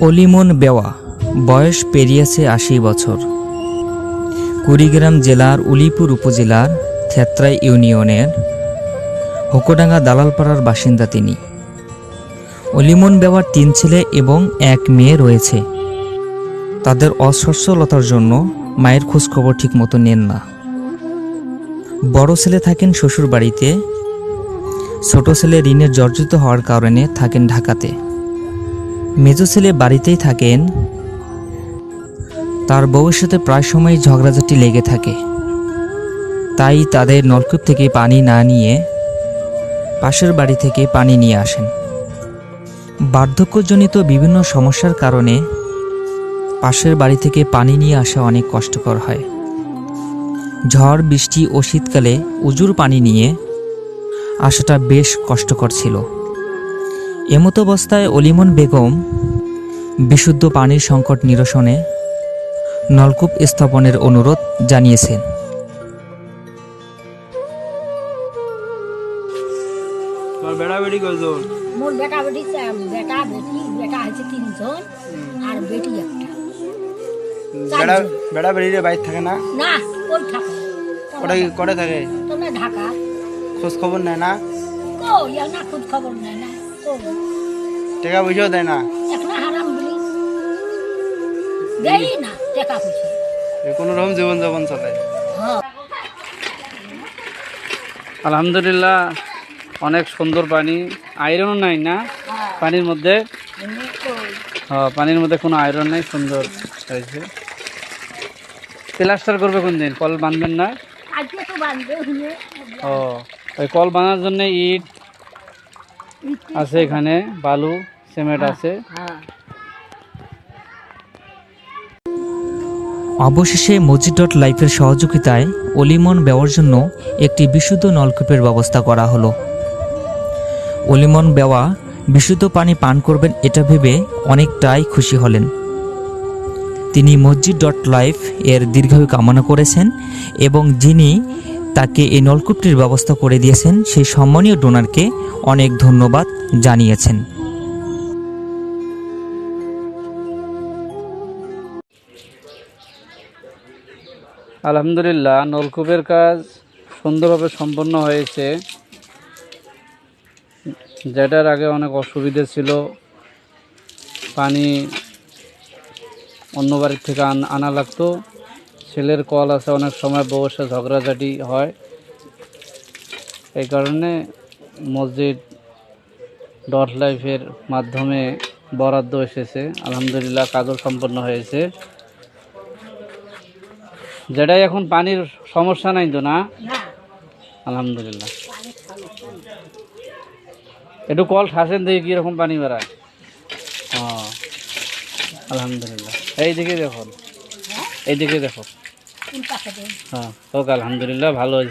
অলিমন বেওয়া, বয়স পেরিয়েছে ৮০ বছর। কুড়িগ্রাম জেলার উলিপুর উপজেলার থেত্রাই ইউনিয়নের হোকোডাঙ্গা দালালপাড়ার বাসিন্দা তিনি। অলিমন বেওয়ার ৩ ছেলে এবং ১ মেয়ে রয়েছে। তাদের অসচ্ছলতার জন্য মায়ের খোঁজখবর ঠিকমতো নেন না। বড় ছেলে থাকেন শ্বশুর বাড়িতে, ছোট ছেলে ঋণের জর্জরিত হওয়ার কারণে থাকেন ঢাকাতে। মেজো ছেলে বাড়িতেই থাকেন, তার বউয়ের সাথে প্রায় সময়ই ঝগড়াঝাটি লেগে থাকে। তাই তাদের নলকূপ থেকে পানি না নিয়ে পাশের বাড়ি থেকে পানি নিয়ে আসেন। বার্ধক্যজনিত বিভিন্ন সমস্যার কারণে পাশের বাড়ি থেকে পানি নিয়ে আসা অনেক কষ্টকর হয়। ঝড় বৃষ্টি ও শীতকালে উজুর পানি নিয়ে আসাটা বেশ কষ্টকর ছিল। এমতো অবস্থায় অলিমন বেগম বিশুদ্ধ পানির সংকট নিরসনে নলকূপ স্থাপনের অনুরোধ জানিয়েছেন। মোর বেটা বেটি বেটা হচ্ছে ৩ জন আর বেটি একটা। বেড়া বেড়িয়ে বাইর থাকে না? না, ওই থাকে করে থাকে। তোমরা ঢাকা খোঁজ খবর নেয় না? কই না, খোঁজ খবর নেয় না তো, টাকা পয়সাও দেয় না? এখন হারাম বলি দেই না টাকা পয়সা, কোনো রকম জীবন যাপন চলে। হ্যাঁ। আলহামদুলিল্লাহ, অনেক সুন্দর পানি, আয়রনও নাই না পানির মধ্যে। হ্যাঁ, পানির মধ্যে কোনো আয়রন নাই, সুন্দর হয়েছে। প্লাস্টার করবে কোন দিন? কল বাঁধবেন না? আজকে তো বাঁধবে। ও, ওই কল বাঁধার জন্য ইট আছে, এখানে বালু সিমেন্ট আছে। অবশেষে মসজিদ.লাইফের সহযোগিতায় অলিমন বেওয়ার জন্য একটি বিশুদ্ধ নলকূপের ব্যবস্থা করা হলো। অলিমন বেওয়া বিশুদ্ধ পানি পান করবেন এটা ভেবে অনেকটাই খুশি হলেন। তিনি মসজিদ.লাইফ এর দীর্ঘায়ু কামনা করেছেন এবং যিনি তাকে এই নলকূপটির ব্যবস্থা করে দিয়েছেন সেই সম্মানীয় ডোনারকে অনেক ধন্যবাদ জানিয়েছেন। আলহামদুলিল্লাহ, নলকূপের কাজ সুন্দরভাবে সম্পন্ন হয়েছে। যেটার আগে অনেক অসুবিধা ছিল, পানি অন্য বাড়ির থেকে আনা লাগতো। ছেলের কল আছে, অনেক সময় বউয়ের সাথে ঝগড়াঝাটি হয়, এই কারণে মসজিদ.লাইফের মাধ্যমে বরাদ্দ এসেছে। আলহামদুলিল্লাহ, কাজও সম্পন্ন হয়েছে। যেটাই এখন পানির সমস্যা নাই তো না? আলহামদুলিল্লাহ। একটু কল ঠাসেন দেখি কীরকম পানি বেড়ায়। হ্যাঁ, আলহামদুলিল্লাহ। এইদিকে দেখুন, এইদিকে দেখো। হ্যাঁ, হোক, আলহামদুলিল্লাহ, ভালো হয়েছে।